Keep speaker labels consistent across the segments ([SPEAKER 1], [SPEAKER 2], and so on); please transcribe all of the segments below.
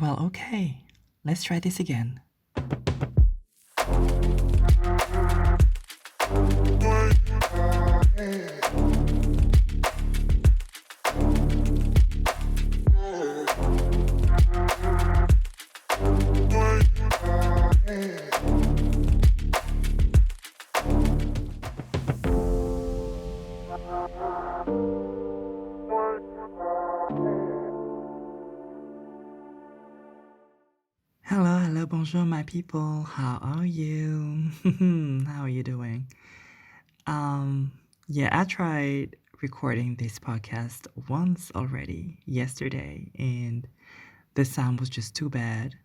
[SPEAKER 1] Well, okay. Let's try this again. Hello, hello, bonjour, my people. How are you? How are you doing? Yeah, I tried recording this podcast once already yesterday, and the sound was just too bad.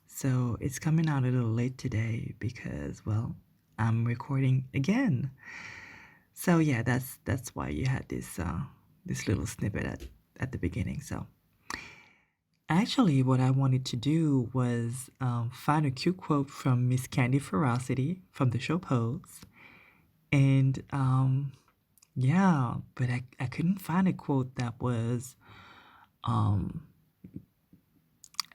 [SPEAKER 1] So it's coming out a little late today because, well, I'm recording again. So yeah, that's why you had this little snippet at the beginning. So actually, what I wanted to do was find a cute quote from Miss Candy Ferocity from the show Pose. And yeah, but I couldn't find a quote that was, um,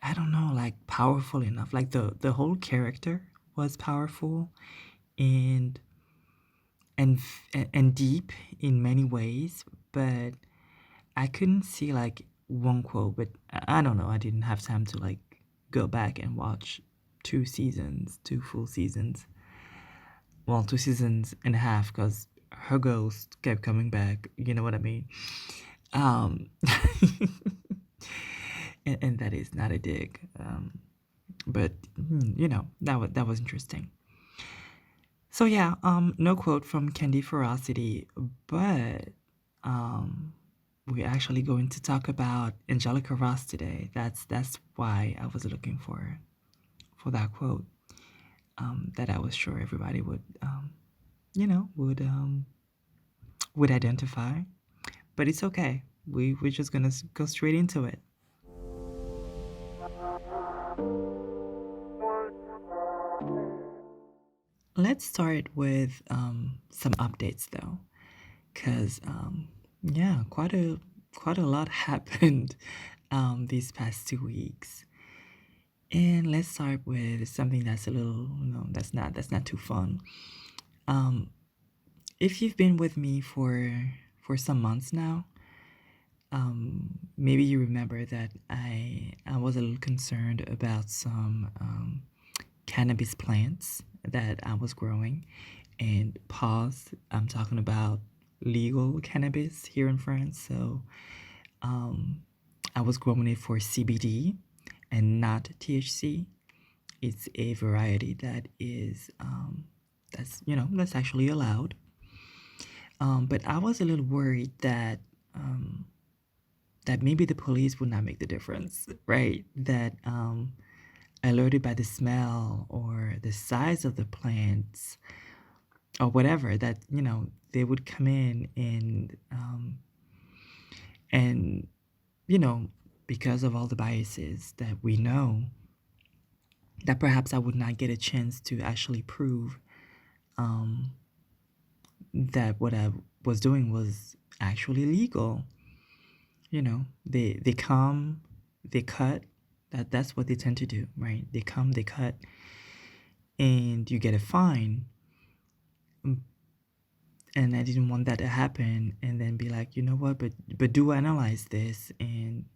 [SPEAKER 1] I don't know, like powerful enough. Like the whole character was powerful and and deep in many ways, but I couldn't see like one quote. But I don't know. I didn't have time to like go back and watch 2 seasons, 2 full seasons. Well, 2 seasons and a half because her ghost kept coming back. You know what I mean? Um, and that is not a dig. But that was interesting. So yeah, no quote from Candy Ferocity, but um, we're actually going to talk about Angelica Ross today. That's why I was looking for that quote. That I was sure everybody would would identify. But it's okay. We're just gonna go straight into it. Let's start with some updates though, because yeah, quite a lot happened these past 2 weeks. And let's start with something that's a little, that's not too fun. Um, if you've been with me for some months now, maybe you remember that I was a little concerned about some cannabis plants that I was growing. And pause, I'm talking about legal cannabis here in France. So um, I was growing it for CBD and not THC. It's a variety that is that's actually allowed. But I was a little worried that maybe the police would not make the difference, right? That alerted by the smell or the size of the plants or whatever, that they would come in and you know because of all the biases that we know, that perhaps I would not get a chance to actually prove um, that what I was doing was actually legal. They come, they cut. That's what they tend to do, right? They come, they cut, and you get a fine. And I didn't want that to happen, and then be like, you know what? But do analyze this, and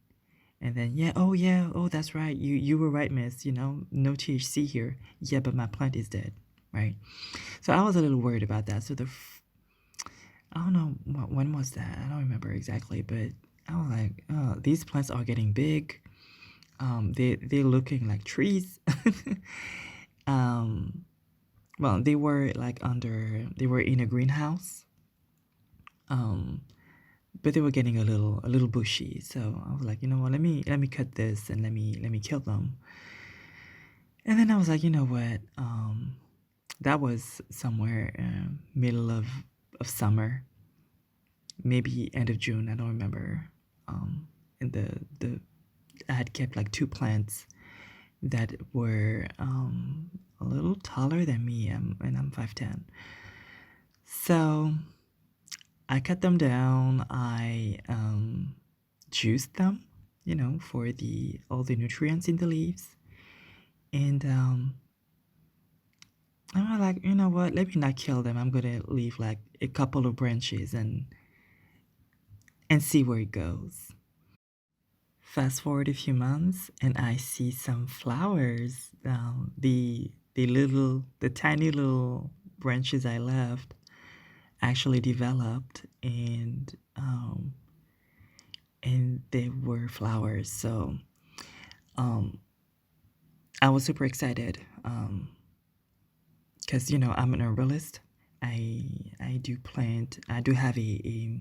[SPEAKER 1] then yeah, oh that's right. You were right, miss. No THC here. Yeah, but my plant is dead, right? So I was a little worried about that. So I don't know when was that. I don't remember exactly, but I was like, oh, these plants are getting big. They're looking like trees. um, well, they were like they were in a greenhouse. Um, but they were getting a little bushy. So I was like, you know what? Let me cut this and let me kill them. And then I was like, you know what? That was somewhere middle of summer, maybe end of June. I don't remember. And the I had kept like 2 plants that were a little taller than me, and I'm 5'10". So I cut them down. I juiced them. for the all the nutrients in the leaves. And I'm like, you know what? Let me not kill them. I'm gonna leave like a couple of branches and see where it goes. Fast forward a few months, and I see some flowers. The tiny little branches I left actually developed, and they were flowers. So um, I was super excited because I'm an herbalist. I do plant. I do have a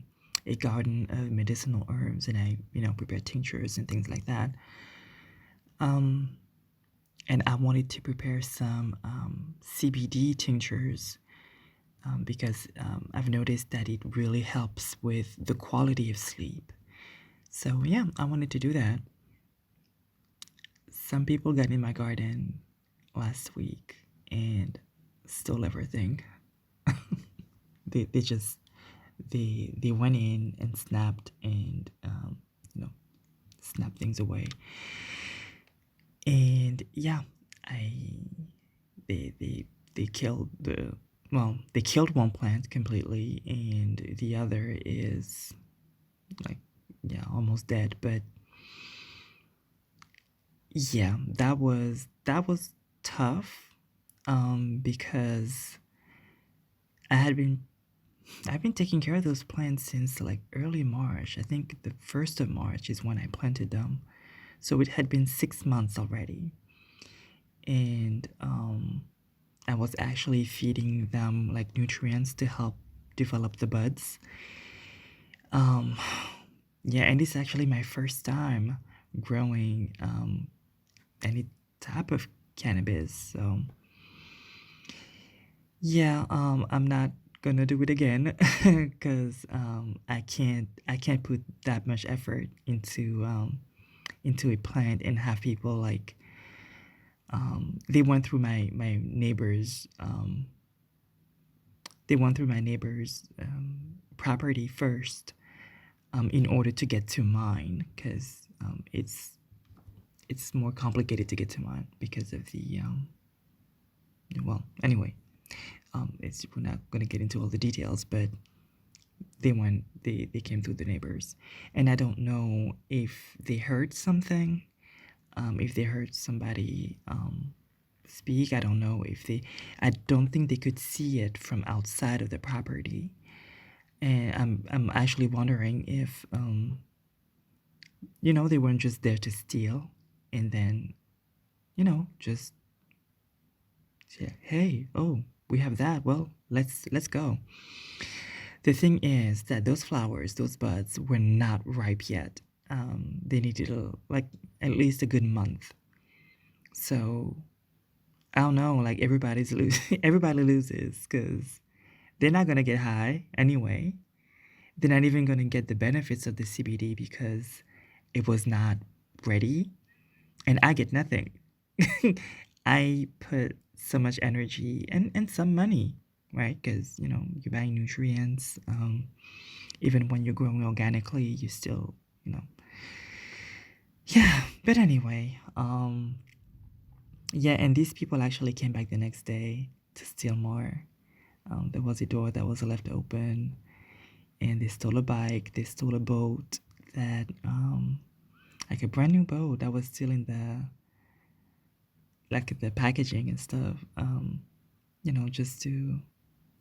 [SPEAKER 1] garden of medicinal herbs, and I prepare tinctures and things like that. Um, and I wanted to prepare some CBD tinctures because I've noticed that it really helps with the quality of sleep. So yeah, I wanted to do that. Some people got in my garden last week and stole everything. They just they went in and snapped and you know snapped things away. And yeah, I they they they killed they killed one plant completely, and the other is like almost dead. But yeah, that was tough because I had been I've been taking care of those plants since like early March. I think the 1st of March is when I planted them. So it had been 6 months already. And I was actually feeding them like nutrients to help develop the buds. Um, yeah, and it's actually my first time growing any type of cannabis. So yeah, I'm not gonna do it again because I can't put that much effort into a plant and have people like they went through my neighbor's property first in order to get to mine because it's more complicated to get to mine because of the well anyway it's we're not going to get into all the details, but they came through the neighbors, and I don't know if they heard something, if they heard somebody speak. I don't know if they I don't think they could see it from outside of the property. And I'm actually wondering if they weren't just there to steal and then just say, hey, oh, we have that, well, let's go. The thing is that those flowers, those buds were not ripe yet. They needed like at least a good month. So I don't know, like everybody loses because they're not gonna get high anyway. They're not even gonna get the benefits of the CBD because it was not ready, and I get nothing. I put so much energy and some money, right? Because you're buying nutrients. Even when you're growing organically, you still, yeah. But anyway, yeah. And these people actually came back the next day to steal more. There was a door that was left open, and they stole a bike. They stole a boat that, like a brand new boat that was still in the packaging and stuff. Just to,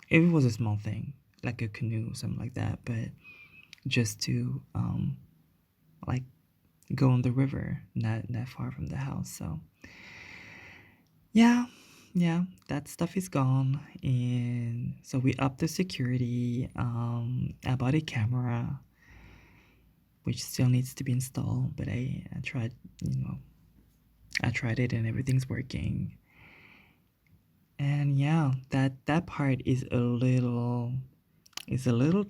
[SPEAKER 1] it was a small thing, like a canoe or something like that, but just to, like go on the river, not far from the house. So yeah, yeah, that stuff is gone, and so we upped the security. I bought a camera, which still needs to be installed, but I tried, I tried it and everything's working. And yeah, that part is a little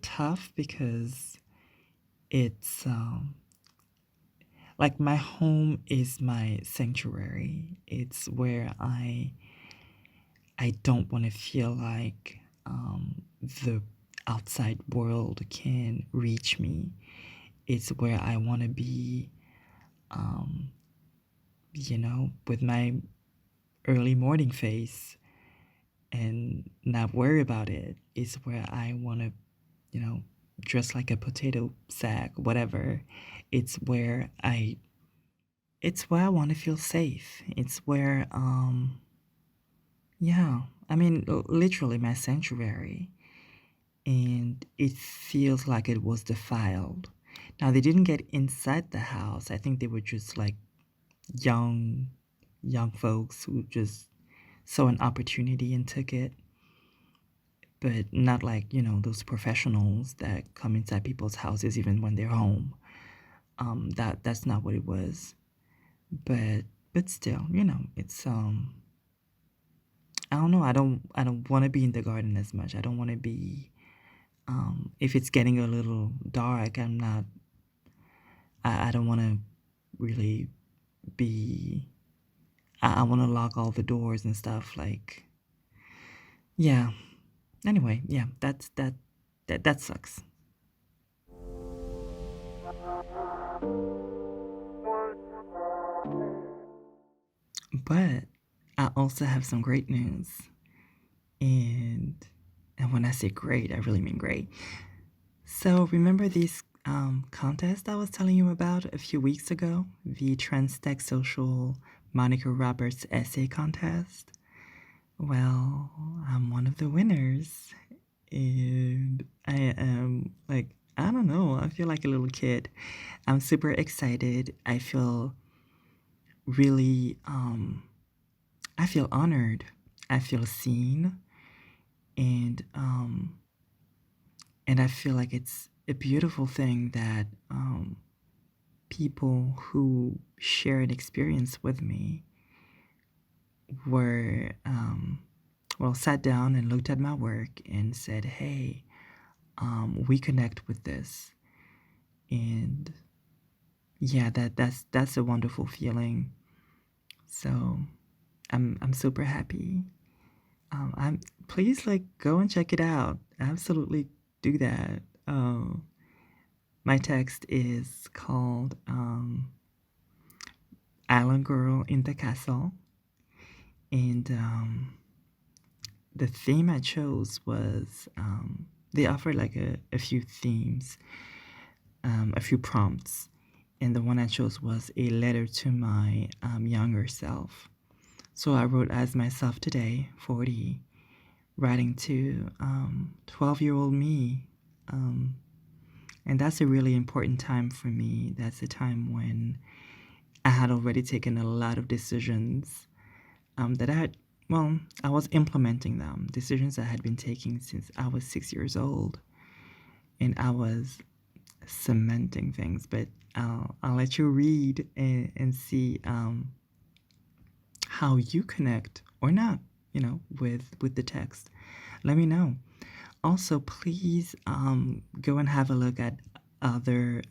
[SPEAKER 1] tough because it's like my home is my sanctuary. It's where I don't want to feel like the outside world can reach me. It's where I want to be um, with my early morning face and not worry about it is where I want to, you know, dress like a potato sack, whatever. It's where I it's where I want to feel safe. It's where yeah, I mean literally my sanctuary. And it feels like it was defiled. Now they didn't get inside the house. I think they were just like young folks who just saw an opportunity and took it, but not like, those professionals that come inside people's houses even when they're home. That's not what it was. But still, it's I don't know. I don't want to be in the garden as much. I don't want to be if it's getting a little dark, I don't want to really be I want to lock all the doors and stuff like yeah. Anyway, yeah, that sucks. But I also have some great news. And when I say great, I really mean great. So remember these contest I was telling you about a few weeks ago? The Transtech Social Monica Roberts essay contest? Well, I'm one of the winners. And I am like, I don't know, I feel like a little kid. I'm super excited. I feel really, I feel honored. I feel seen. And, um, and I feel like it's a beautiful thing that people who share an experience with me were, sat down and looked at my work and said, hey, we connect with this. And yeah, that's a wonderful feeling. So I'm super happy. I'm please like go and check it out. Absolutely do that. My text is called Island Girl in the Castle. And the theme I chose was they offered like a few themes, a few prompts. And the one I chose was a letter to my younger self. So I wrote as myself today, 40, writing to 12-year-old me. And that's a really important time for me. That's a time when I had already taken a lot of decisions that I was implementing them, decisions I had been taking since I was 6 years old. And I was cementing things, but I'll let you read and see how you connect or not, with the text. Let me know. Also, please go and have a look at other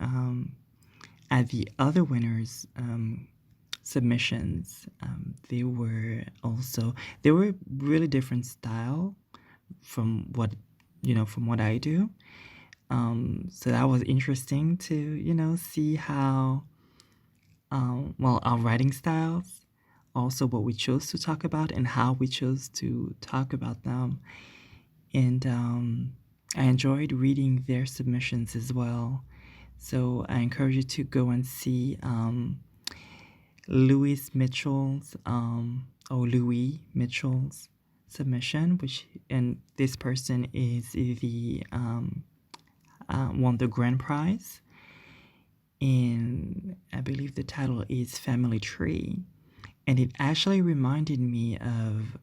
[SPEAKER 1] the other winners' submissions. They were really different style from what I do. So that was interesting to see how our writing styles, also what we chose to talk about and how we chose to talk about them. And I enjoyed reading their submissions as well. So I encourage you to go and see Louis Mitchell's submission, and this person is the won the grand prize, and I believe the title is Family Tree, and it actually reminded me of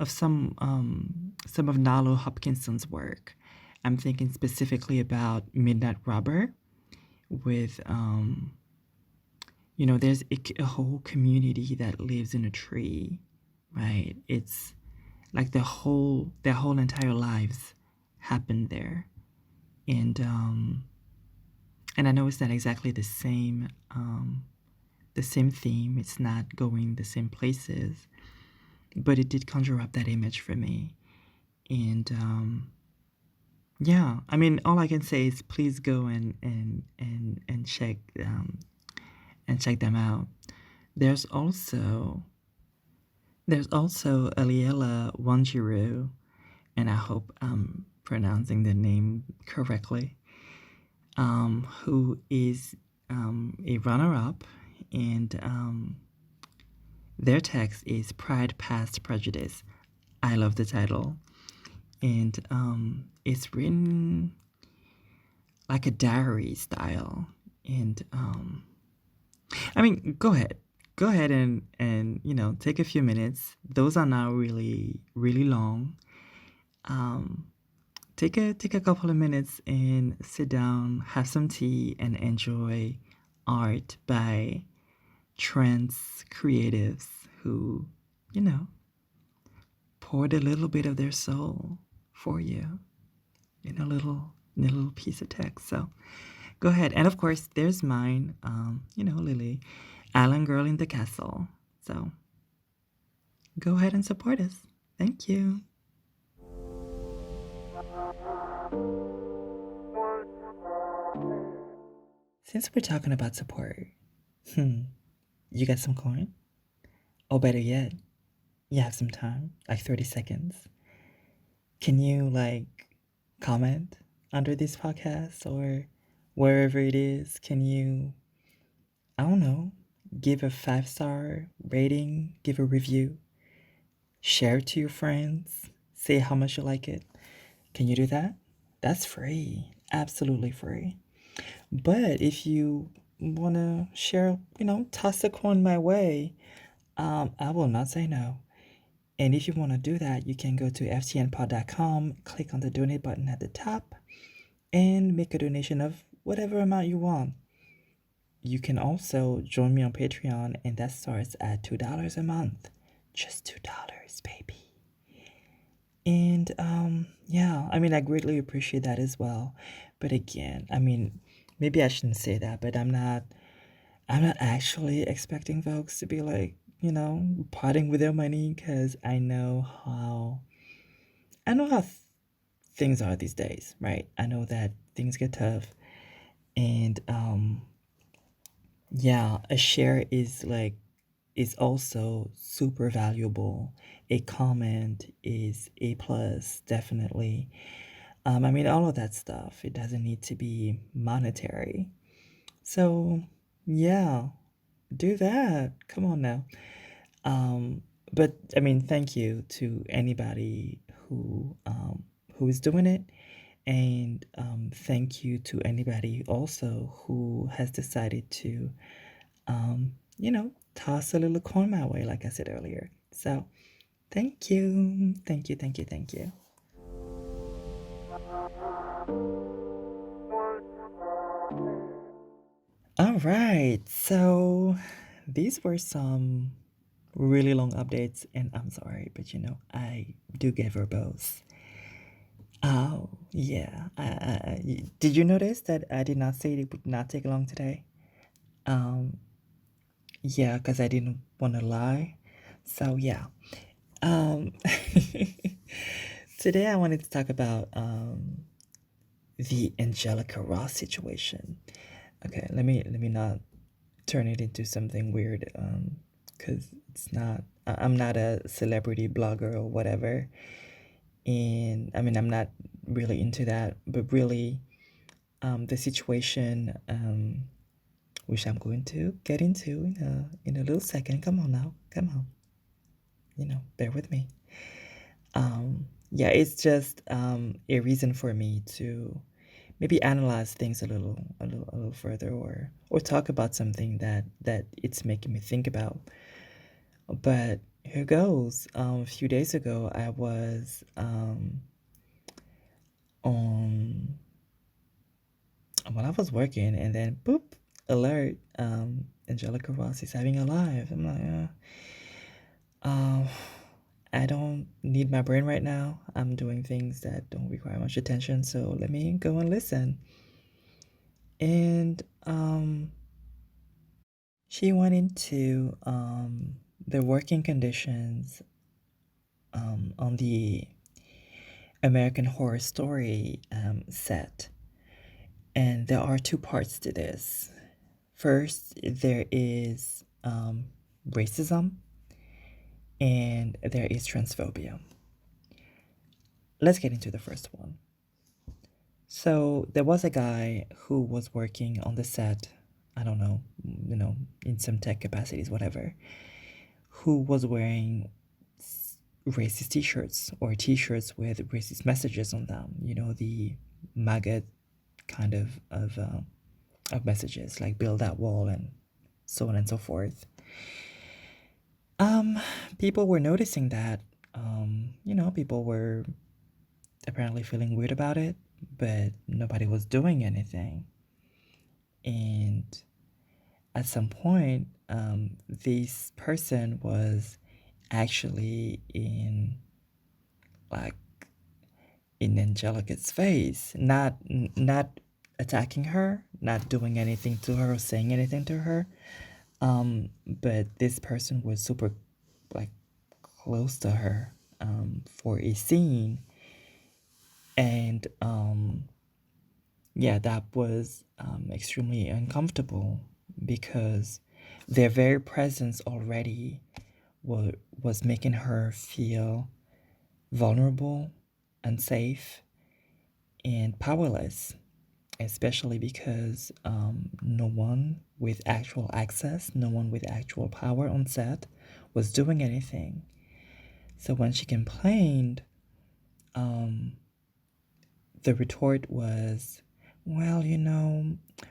[SPEAKER 1] some of Nalo Hopkinson's work. I'm thinking specifically about Midnight Robber with there's a whole community that lives in a tree, right? It's like their whole entire lives happened there. And I know it's not exactly the same theme. It's not going the same places, but it did conjure up that image for me. And Yeah, I mean, all I can say is please go and check them out. There's also Aliela Wanjiru, and I hope I'm pronouncing the name correctly, who is a runner-up, and their text is Pride Past Prejudice. I love the title, and it's written like a diary style, and I mean, go ahead and take a few minutes. Those are not really long. Um, take a couple of minutes and sit down, have some tea, and enjoy art by trans creatives who, you know, poured a little bit of their soul for you in a little piece of text. So go ahead, and of course, there's mine. Lily, Island Girl in the Castle. So go ahead and support us. Thank you. Since we're talking about support, you got some coin? Or better yet, you have some time, like 30 seconds. Can you comment under this podcast or wherever it is? Can you, I don't know, give a 5-star rating, give a review, share it to your friends, say how much you like it? Can you do that? That's free, absolutely free. But if you want to share, toss a coin my way, I will not say no. And if you want to do that, you can go to ftnpod.com, click on the donate button at the top, and make a donation of whatever amount you want. You can also join me on Patreon, and that starts at $2 a month. Just $2, baby. And yeah, I mean, I greatly appreciate that as well. But again, I mean, maybe I shouldn't say that, but I'm not actually expecting folks to be parting with their money, because I know how things are these days, right? I know that things get tough, and yeah, a share is also super valuable. A comment is a plus, definitely. I mean, all of that stuff. It doesn't need to be monetary. So yeah, do that. Come on now. Um, but I mean, thank you to anybody who is doing it, and thank you to anybody also who has decided to, toss a little coin my way, like I said earlier. So, thank you, thank you, thank you, thank you. All right, so these were some really long updates, and I'm sorry, but I do get verbose. Oh, yeah. Did you notice that I did not say it would not take long today? Um, yeah, because I didn't want to lie. So, yeah. Um, today I wanted to talk about the Angelica Ross situation. Okay, let me not turn it into something weird, because it's not. I'm not a celebrity blogger or whatever, and I mean I'm not really into that. But really, the situation, which I'm going to get into in a little second. Come on now, come on. Bear with me. Yeah, it's just a reason for me to maybe analyze things a little further, or talk about something that it's making me think about. But here goes. A few days ago, I was on I was working, and then boop, alert, Angelica Ross is having a live. I'm like, um, I don't need my brain right now. I'm doing things that don't require much attention, so let me go and listen. And she went into the working conditions on the American Horror Story set. And there are two parts to this. First, there is racism, and there is transphobia. Let's get into the first one. So there was a guy who was working on the set, I don't know, in some tech capacities, whatever, who was wearing racist t-shirts or t-shirts with racist messages on them, the maggot kind of messages like build that wall and so on and so forth. People were noticing that. People were apparently feeling weird about it, but nobody was doing anything. And at some point, this person was actually like in Angelica's face, not attacking her, not doing anything to her or saying anything to her. But this person was super like close to her for a scene, and yeah, that was extremely uncomfortable because their very presence already was making her feel vulnerable, unsafe, and powerless, especially because no one with actual access, no one with actual power on set was doing anything. So when she complained, the retort was, well,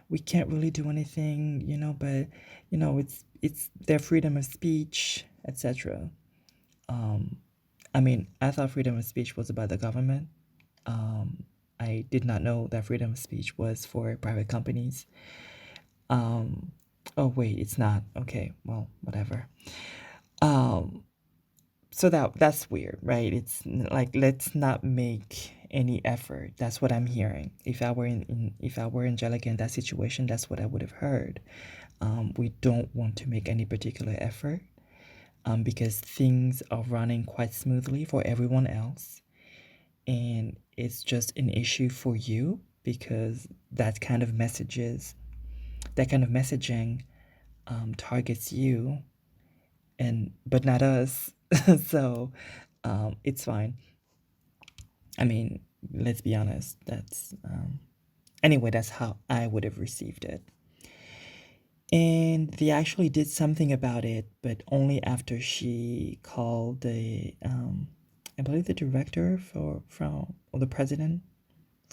[SPEAKER 1] we can't really do anything, but it's their freedom of speech, etc. I mean, I thought freedom of speech was about the government. I did not know that freedom of speech was for private companies. Oh wait, it's not. Okay, well, whatever. Um, so that's weird, right? It's like let's not make any effort. That's what I'm hearing. If I were if I were Angelica in that situation, that's what I would have heard. We don't want to make any particular effort because things are running quite smoothly for everyone else, and it's just an issue for you because that kind of messaging targets you, but not us. So it's fine. I mean, let's be honest. That's how I would have received it. And they actually did something about it, but only after she called I believe the director or the president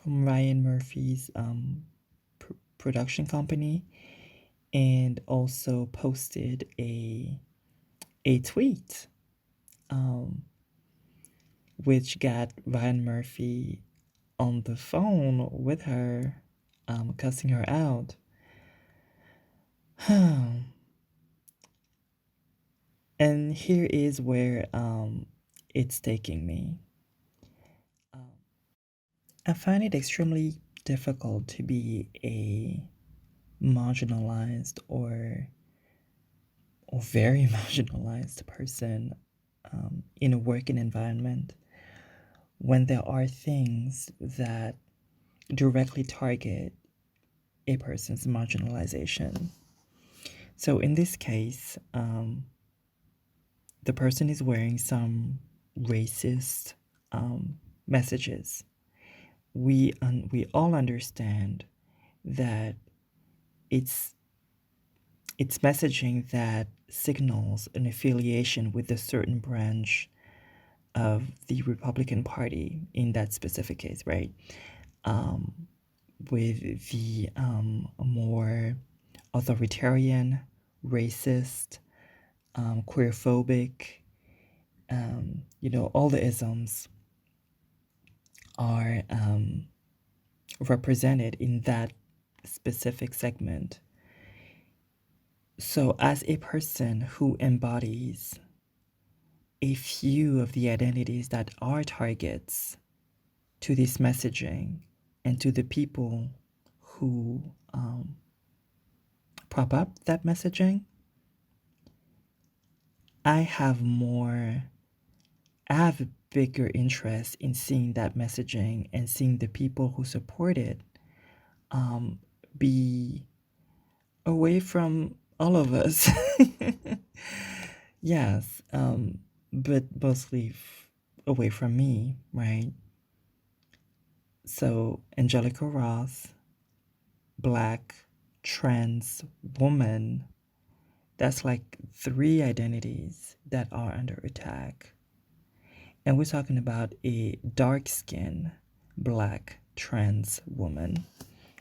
[SPEAKER 1] from Ryan Murphy's production company, and also posted a tweet, which got Ryan Murphy on the phone with her, cussing her out. And here is where it's taking me. I find it extremely difficult to be a marginalized or very marginalized person in a working environment when there are things that directly target a person's marginalization. So in this case, the person is wearing some racist messages. We all understand that it's messaging that signals an affiliation with a certain branch of the Republican Party in that specific case, right? With the more authoritarian, racist, queerphobic, all the isms are represented in that specific segment. So, as a person who embodies a few of the identities that are targets to this messaging and to the people who prop up that messaging, I have bigger interest in seeing that messaging and seeing the people who support it be away from all of us. Yes, but mostly away from me, right? So, Angelica Ross, Black, trans woman, that's like 3 identities that are under attack. And we're talking about a dark skinned Black trans woman,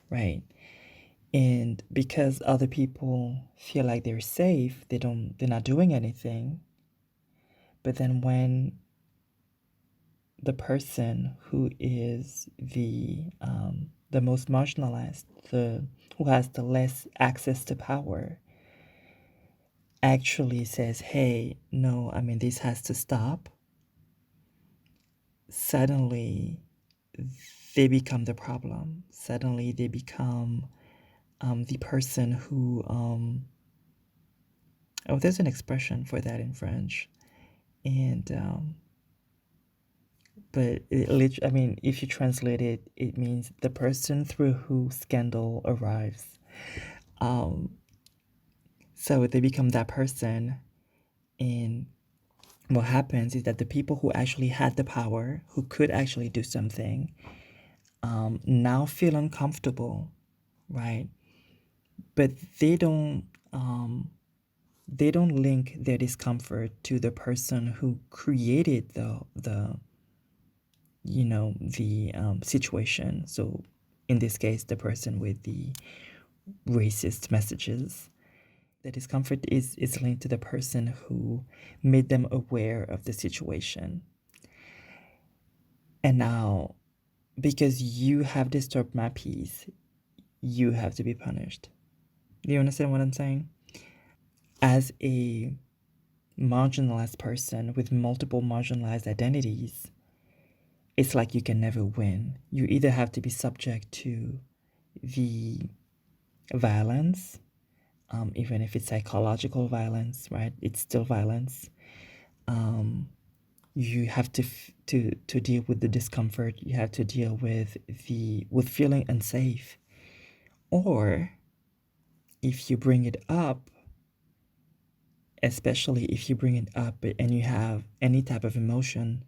[SPEAKER 1] right? And because other people feel like they're safe, they're not doing anything. But then when the person who is the most marginalized, who has the less access to power, actually says, "Hey, no, I mean this has to stop," suddenly they become the problem. Suddenly they become the person who oh, there's an expression for that in French, and but I mean, if you translate it, it means the person through who scandal arrives. Um, so they become that person, and what happens is that the people who actually had the power, who could actually do something, now feel uncomfortable, right? But they don't. They don't link their discomfort to the person who created the situation. So in this case, the person with the racist messages. The discomfort is linked to the person who made them aware of the situation. And now, because you have disturbed my peace, you have to be punished. Do you understand what I'm saying? As a marginalized person with multiple marginalized identities, it's like you can never win. You either have to be subject to the violence, even if it's psychological violence, right? It's still violence. You have to deal with the discomfort. You have to deal with feeling unsafe. Or if you bring it up, especially if you bring it up and you have any type of emotion,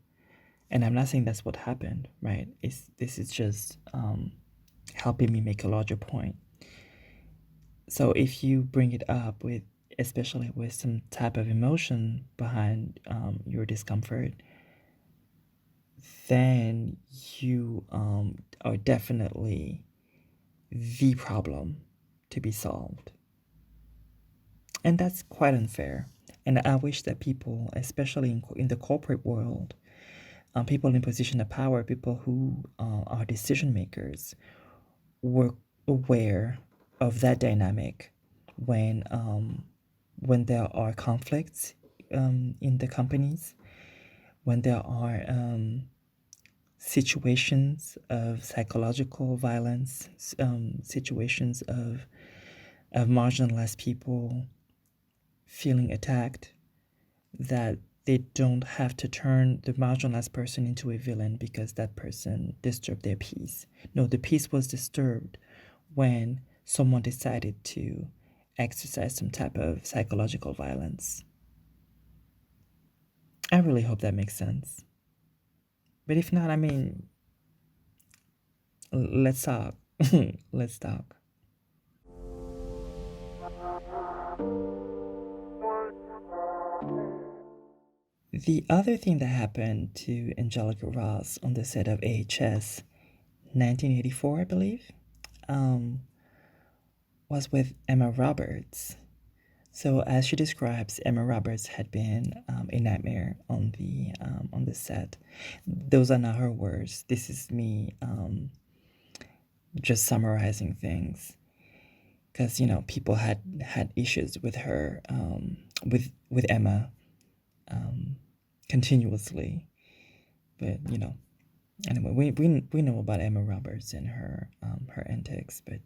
[SPEAKER 1] and I'm not saying that's what happened, right? This is just helping me make a larger point. So if you bring it up with, especially with some type of emotion behind your discomfort, then you are definitely the problem to be solved. And that's quite unfair. And I wish that people, especially in the corporate world, people in position of power, people who are decision makers, were aware of that dynamic when there are conflicts in the companies, when there are situations of psychological violence, situations of marginalized people feeling attacked, that they don't have to turn the marginalized person into a villain because that person disturbed their peace. No, the peace was disturbed when someone decided to exercise some type of psychological violence. I really hope that makes sense. But if not, I mean, let's talk. Let's talk. The other thing that happened to Angelica Ross on the set of AHS 1984, I believe, um, was with Emma Roberts. So as she describes, Emma Roberts had been a nightmare on the set. Those are not her words. This is me just summarizing things, because people had issues with her, with Emma, continuously. But anyway, we know about Emma Roberts and her antics. But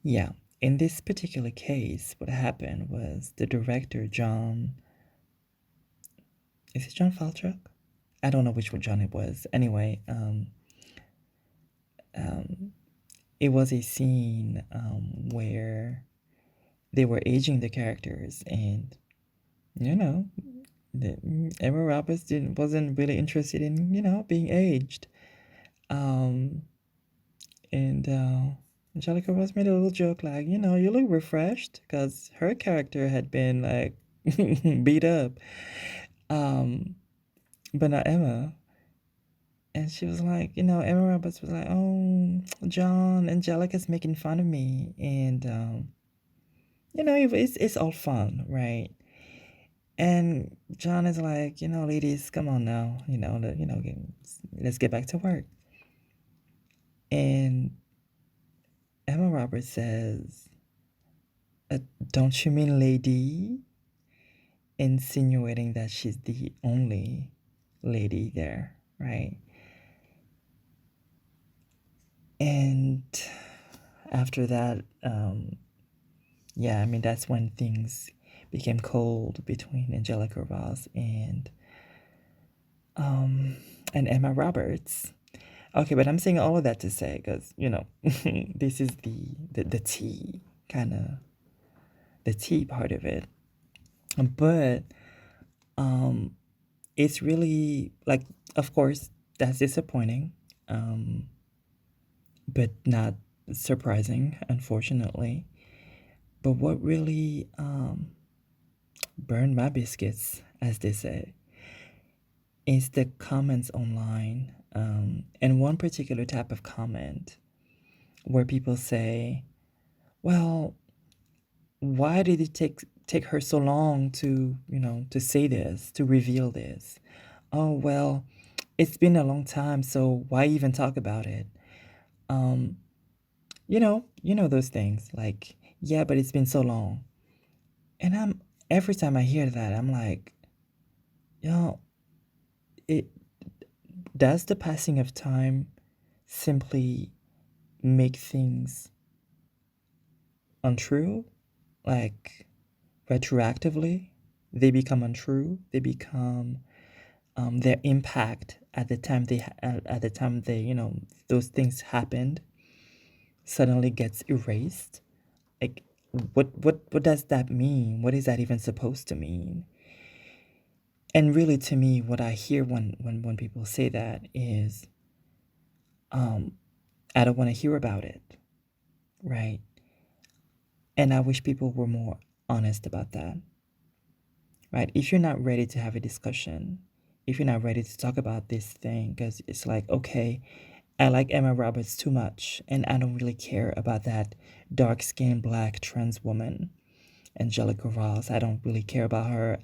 [SPEAKER 1] yeah, in this particular case, what happened was the director, John, is it John Falchuk? I don't know which one John it was. Anyway, um, it was a scene where they were aging the characters, and you know, Emma Roberts wasn't really interested in being aged. Um, and Angelica Ross made a little joke like, you look refreshed, because her character had been like beat up. Um, but not Emma. And she was like, Emma Roberts was like, oh, John, Angelica's making fun of me. And, it's all fun, right? And John is like, ladies, come on now, let's get back to work. And Emma Roberts says, don't you mean lady? Insinuating that she's the only lady there, right? And after that, yeah, I mean, that's when things became cold between Angelica Ross um, and Emma Roberts. Okay, but I'm saying all of that to say, because, this is the tea, kind of, the tea part of it. But um, it's really, like, of course, that's disappointing, um, but not surprising, unfortunately. But what really burned my biscuits, as they say, is the comments online. And one particular type of comment where people say, well, why did it take her so long to, to say this, to reveal this? Oh, well, it's been a long time, so why even talk about it? Um, you know those things like, yeah, but it's been so long. And every time I hear that, I'm like, you know, it does the passing of time simply make things untrue? Like retroactively, they become untrue. They become their impact at the time they those things happened suddenly gets erased. Like what does that mean? What is that even supposed to mean? And really, to me, what I hear when people say that is, um, I don't want to hear about it, right? And I wish people were more honest about that, right? If you're not ready to have a discussion, if you're not ready to talk about this thing, because it's like, okay, I like Emma Roberts too much, and I don't really care about that dark-skinned black trans woman, Angelica Ross. I don't really care about her.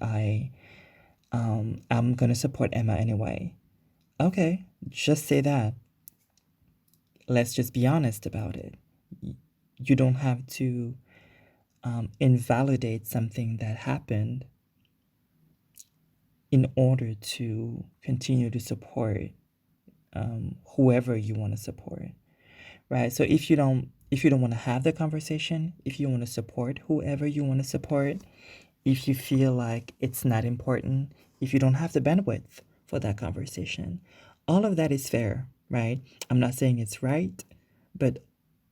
[SPEAKER 1] I'm gonna support Emma anyway. Okay, just say that. Let's just be honest about it. You don't have to invalidate something that happened in order to continue to support whoever you want to support, right? So if you don't want to have the conversation, if you want to support whoever you want to support, if you feel like it's not important, if you don't have the bandwidth for that conversation, all of that is fair, right? I'm not saying it's right, but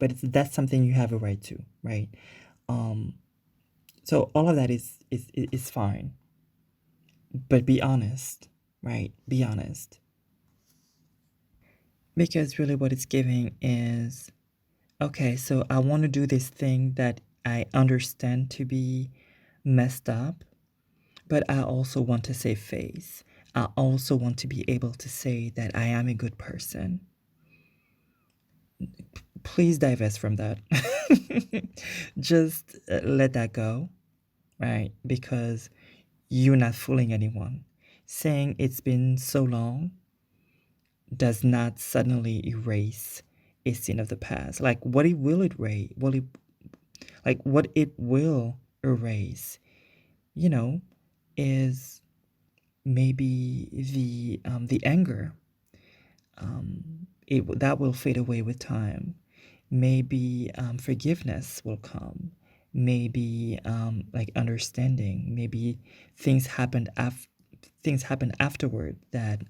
[SPEAKER 1] that's something you have a right to, right? Um, so all of that is fine, but be honest, right? Be honest, because really what it's giving is, okay, so I want to do this thing that I understand to be messed up, but I also want to save face. I also want to be able to say that I am a good person. Please divest from that. Just let that go, right? Because you're not fooling anyone. Saying it's been so long does not suddenly erase a sin of the past. Like what it will erase, what it will erase, you know, is maybe the anger. That will fade away with time. Maybe forgiveness will come. Maybe like understanding. Maybe things happened things happen afterward that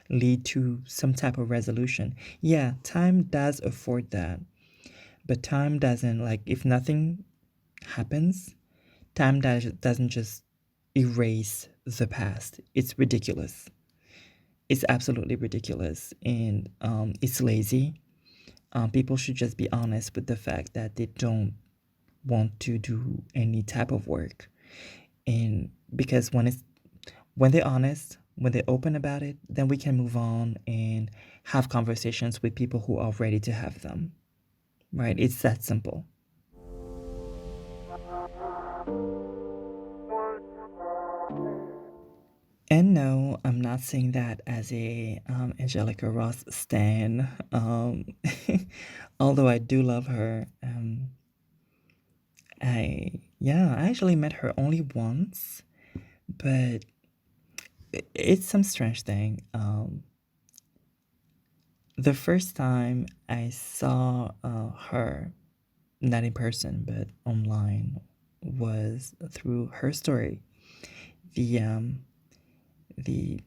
[SPEAKER 1] lead to some type of resolution. Yeah, time does afford that, but time doesn't, like, if nothing happens, doesn't just erase the past. It's ridiculous. It's absolutely ridiculous, and it's lazy. People should just be honest with the fact that they don't want to do any type of work, and because when they're honest, when they're open about it, then we can move on and have conversations with people who are ready to have them. Right? It's that simple. And no, I'm not saying that as a Angelica Ross stan. Although I do love her. I actually met her only once, but it's some strange thing. The first time I saw her, not in person but online, was through her story. The the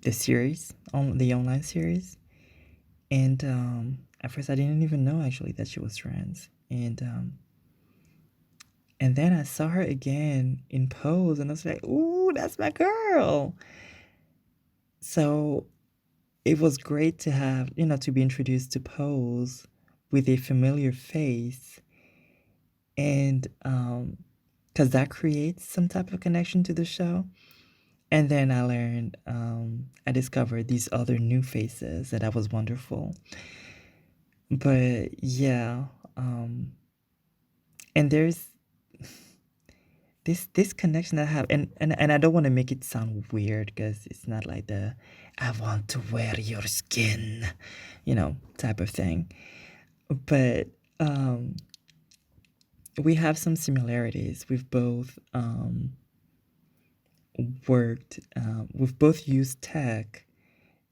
[SPEAKER 1] the series, on the online series, and at first I didn't even know actually that she was trans, and then I saw her again in Pose, and I was like, "Ooh, that's my girl!" So it was great to have, to be introduced to Pose with a familiar face, and because that creates some type of connection to the show. And then I discovered these other new faces, and that was wonderful. But yeah, and there's this connection that I have, and I don't want to make it sound weird because it's not like the "I want to wear your skin," type of thing. But we have some similarities. We've both used tech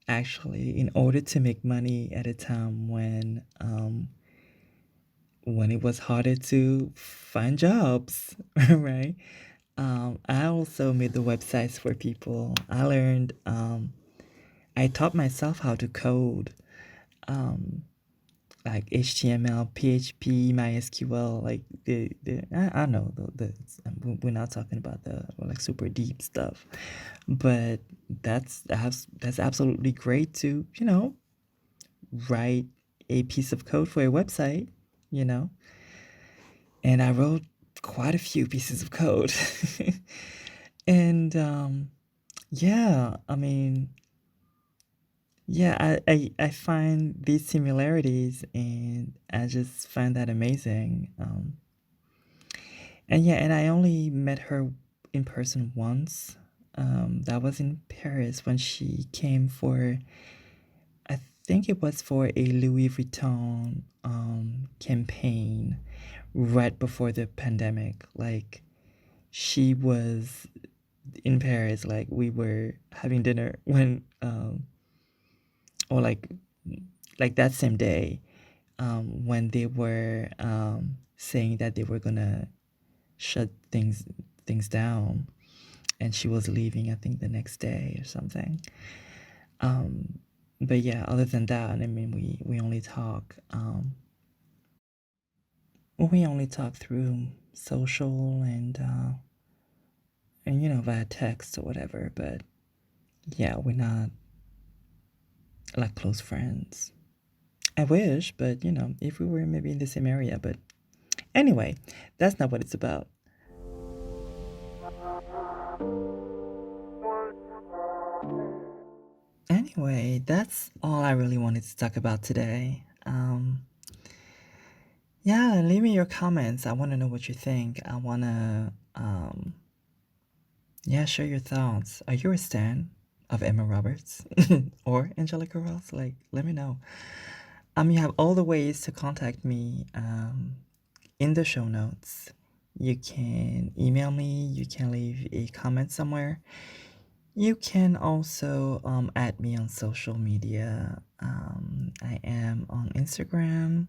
[SPEAKER 1] actually in order to make money at a time when it was harder to find jobs, right? I also made the websites for people. I taught myself how to code, like HTML, PHP, MySQL, like I know we're not talking about the like super deep stuff, but that's absolutely great to write a piece of code for a website, you know, and I wrote quite a few pieces of code, and yeah, I mean, yeah, I find these similarities, and I just find that amazing. And yeah, and I only met her in person once. That was in Paris when she came for, I think it was for a Louis Vuitton campaign right before the pandemic. Like, she was in Paris, like we were having dinner when or like that same day, when they were saying that they were gonna shut things down, and she was leaving, I think, the next day or something. Um, but yeah, other than that, I mean, we only talk. We only talk through social and via text or whatever. But yeah, we're not like close friends. I wish, but if we were maybe in the same area. But anyway, that's not what it's about. Anyway, that's all I really wanted to talk about today. Yeah, leave me your comments. I want to know what you think. I want to, yeah, share your thoughts. Are you a stan of Emma Roberts or Angelica Ross? Like, let me know. You have all the ways to contact me in the show notes. You can email me. You can leave a comment somewhere. You can also add me on social media. I am on Instagram,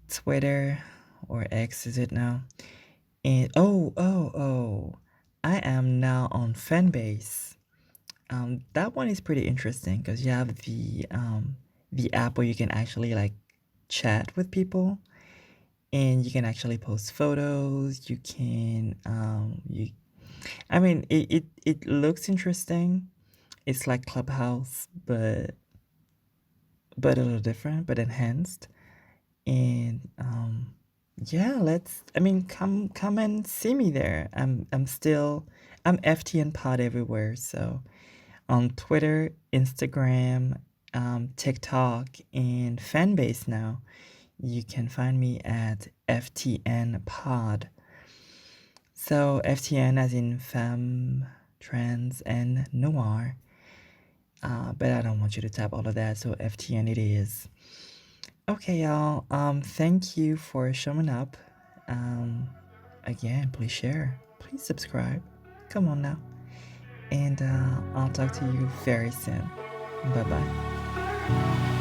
[SPEAKER 1] Twitter, or X is it now? And oh, I am now on Fanbase. That one is pretty interesting because you have the app where you can actually like chat with people, and you can actually post photos. You can you I mean it looks interesting. It's like Clubhouse, but a little different, but enhanced. And yeah, let's I mean come and see me there. I'm FTN pod everywhere, so on Twitter, Instagram, TikTok, and Fanbase now. You can find me at FTN pod. So FTN as in femme, trans, and noir. But I don't want you to tap all of that, so FTN it is. Okay, y'all. Thank you for showing up. Um, Again, please share. Please subscribe. Come on now. And I'll talk to you very soon. Bye bye.